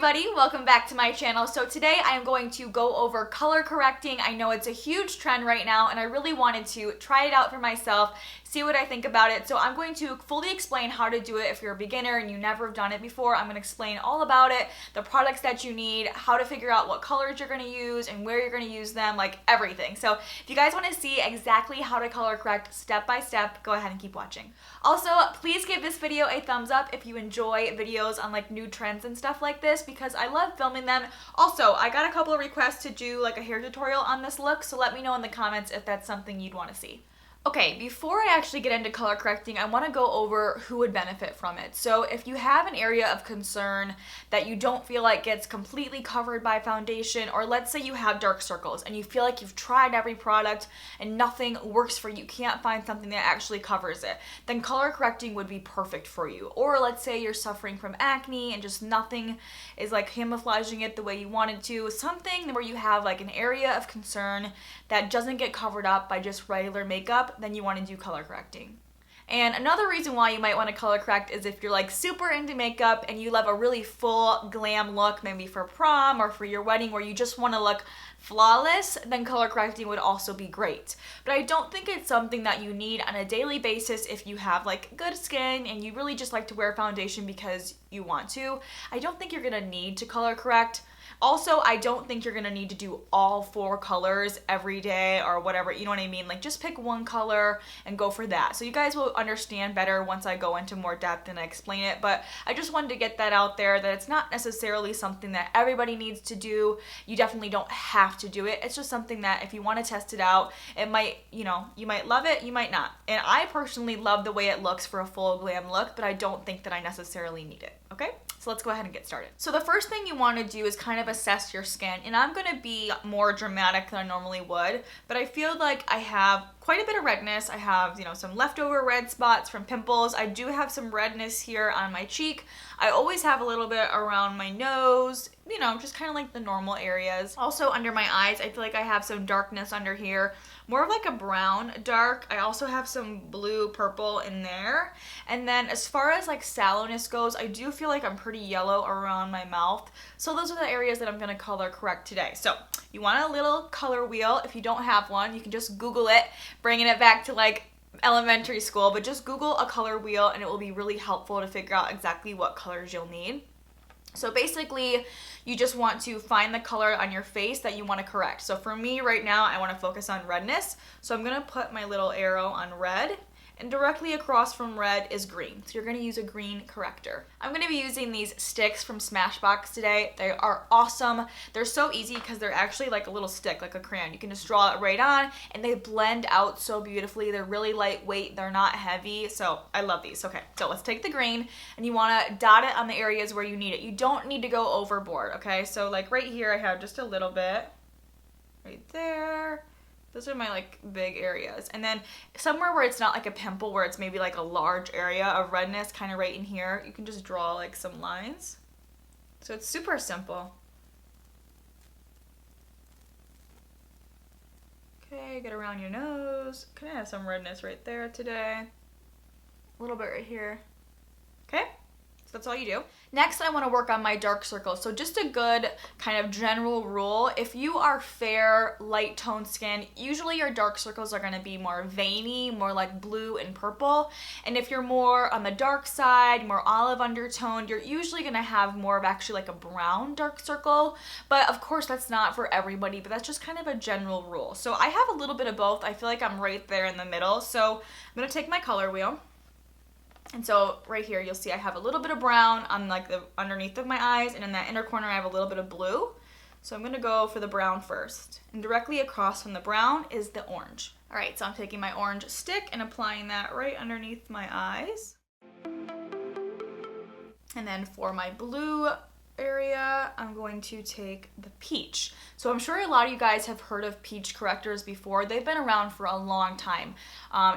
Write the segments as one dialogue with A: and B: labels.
A: everybody, welcome back to my channel. So today I am going to go over color correcting. I know it's a huge trend right now and I really wanted to try it out for myself, see what I think about it. So I'm going to fully explain how to do it if you're a beginner and you never have done it before. I'm going to explain all about it, the products that you need, how to figure out what colors you're going to use and where you're going to use them, like everything. So if you guys want to see exactly how to color correct step by step, go ahead and keep watching. Also, please give this video a thumbs up if you enjoy videos on like new trends and stuff like this, because I love filming them. Also, I got a couple of requests to do like a hair tutorial on this look, so let me know in the comments if that's something you'd want to see. Okay, before I actually get into color correcting, I want to go over who would benefit from it. So if you have an area of concern that you don't feel like gets completely covered by foundation, or let's say you have dark circles and you feel like you've tried every product and nothing works for you, you can't find something that actually covers it, then color correcting would be perfect for you. Or let's say you're suffering from acne and just nothing is like camouflaging it the way you wanted to, something where you have like an area of concern that doesn't get covered up by just regular makeup, then you want to do color correcting. And another reason why you might want to color correct is if you're like super into makeup and you love a really full glam look, maybe for prom or for your wedding where you just want to look flawless, then color correcting would also be great. But I don't think it's something that you need on a daily basis if you have like good skin and you really just like to wear foundation because you want to. I don't think you're gonna need to color correct. Also, I don't think you're gonna need to do all 4 colors every day or whatever, you know what I mean? Like just pick one color and go for that. So you guys will understand better once I go into more depth and I explain it, but I just wanted to get that out there that it's not necessarily something that everybody needs to do. You definitely don't have to do it. It's just something that if you want to test it out, it might, you know, you might love it, you might not. And I personally love the way it looks for a full glam look, but I don't think that I necessarily need it, okay? So let's go ahead and get started. So the first thing you want to do is kind of assess your skin, and I'm going to be more dramatic than I normally would, but I feel like I have quite a bit of redness. I have, you know, some leftover red spots from pimples. I do have some redness here on my cheek. I always have a little bit around my nose, you know, just kind of like the normal areas. Also under my eyes, I feel like I have some darkness under here, more of like a brown dark. I also have some blue purple in there. And then as far as like sallowness goes, I do feel like I'm pretty yellow around my mouth. So those are the areas that I'm going to color correct today. So you want a little color wheel. If you don't have one, you can just Google it, bringing it back to like elementary school, but just Google a color wheel and it will be really helpful to figure out exactly what colors you'll need. So basically, you just want to find the color on your face that you want to correct. So for me right now, I want to focus on redness. So I'm going to put my little arrow on red, and directly across from red is green. So you're going to use a green corrector. I'm going to be using these sticks from Smashbox today. They are awesome. They're so easy because they're actually like a little stick, like a crayon. You can just draw it right on and they blend out so beautifully. They're really lightweight. They're not heavy. So I love these. Okay, so let's take the green and you want to dot it on the areas where you need it. You don't need to go overboard, okay? So like right here, I have just a little bit right there. Those are my like big areas. And then somewhere where it's not like a pimple, where it's maybe like a large area of redness, kind of right in here, you can just draw like some lines. So it's super simple. Okay, get around your nose. Kind of have some redness right there today. A little bit right here. Okay? So that's all you do. Next, I want to work on my dark circles. So just a good kind of general rule, if you are fair, light toned skin, usually your dark circles are going to be more veiny, more like blue and purple. And if you're more on the dark side, more olive undertoned, you're usually going to have more of actually like a brown dark circle. But of course, that's not for everybody, but that's just kind of a general rule. So I have a little bit of both. I feel like I'm right there in the middle. So I'm going to take my color wheel. And so right here, you'll see I have a little bit of brown on like the underneath of my eyes, and in that inner corner, I have a little bit of blue. So I'm gonna go for the brown first. And directly across from the brown is the orange. All right, so I'm taking my orange stick and applying that right underneath my eyes. And then for my blue area, I'm going to take the peach. So I'm sure a lot of you guys have heard of peach correctors before. They've been around for a long time.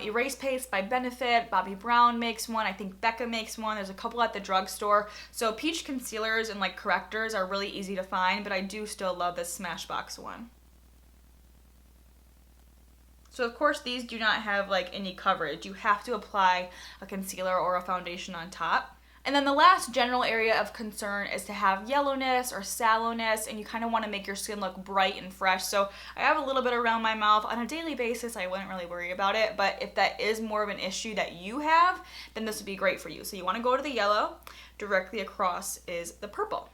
A: Erase Paste by Benefit, Bobbi Brown makes one, I think Becca makes one, there's a couple at the drugstore. So peach concealers and like correctors are really easy to find, but I do still love this Smashbox one. So of course these do not have like any coverage. You have to apply a concealer or a foundation on top. And then the last general area of concern is to have yellowness or sallowness, and you kind of want to make your skin look bright and fresh. So I have a little bit around my mouth. On a daily basis, I wouldn't really worry about it, but if that is more of an issue that you have, then this would be great for you. So you want to go to the yellow. Directly across is the purple.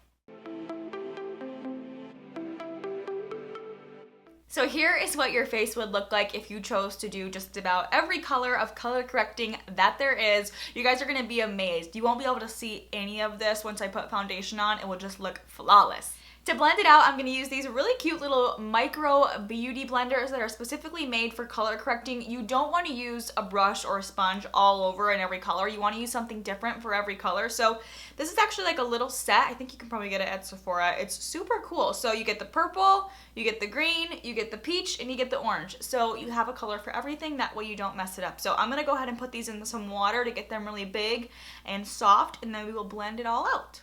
A: So here is what your face would look like if you chose to do just about every color of color correcting that there is. You guys are going to be amazed. You won't be able to see any of this once I put foundation on. It will just look flawless. To blend it out, I'm going to use these really cute little micro beauty blenders that are specifically made for color correcting. You don't want to use a brush or a sponge all over in every color. You want to use something different for every color. So this is actually like a little set. I think you can probably get it at Sephora. It's super cool. So you get the purple, you get the green, you get the peach, and you get the orange. So you have a color for everything. That way you don't mess it up. So I'm going to go ahead and put these in some water to get them really big and soft, and then we will blend it all out.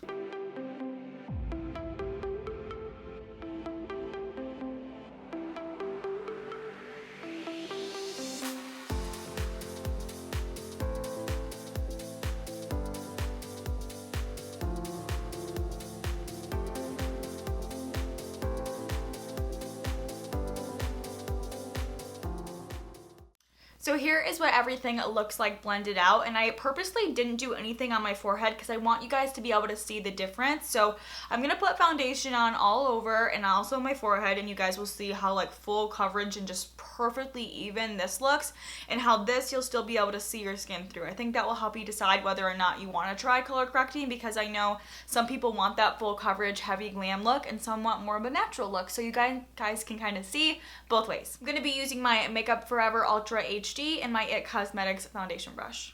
A: So here is what everything looks like blended out, and I purposely didn't do anything on my forehead because I want you guys to be able to see the difference. So I'm going to put foundation on all over and also my forehead, and you guys will see how like full coverage and just perfectly even this looks, and how this you'll still be able to see your skin through. I think that will help you decide whether or not you want to try color correcting, because I know some people want that full coverage, heavy glam look, and some want more of a natural look. So you guys can kind of see both ways. I'm going to be using my Makeup Forever Ultra HD and my IT Cosmetics foundation brush.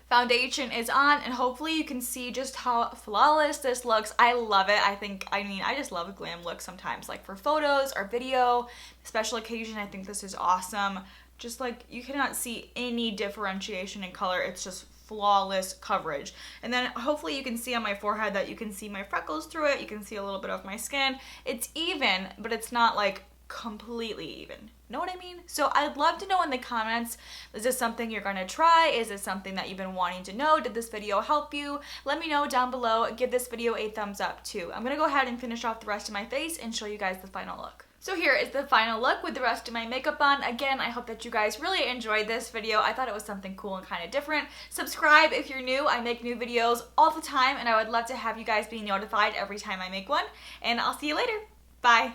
A: Foundation is on, and hopefully you can see just how flawless this looks. I love it. I just love a glam look sometimes, like for photos or video, special occasion. I think this is awesome. Just like you cannot see any differentiation in color. It's just flawless coverage. And then hopefully you can see on my forehead that you can see my freckles through it. You can see a little bit of my skin. It's even, but it's not like completely even. Know what I mean? So I'd love to know in the comments, is this something you're gonna try? Is this something that you've been wanting to know? Did this video help you? Let me know down below. Give this video a thumbs up too. I'm gonna go ahead and finish off the rest of my face and show you guys the final look. So here is the final look with the rest of my makeup on. Again, I hope that you guys really enjoyed this video. I thought it was something cool and kind of different. Subscribe if you're new. I make new videos all the time, and I would love to have you guys be notified every time I make one. And I'll see you later. Bye.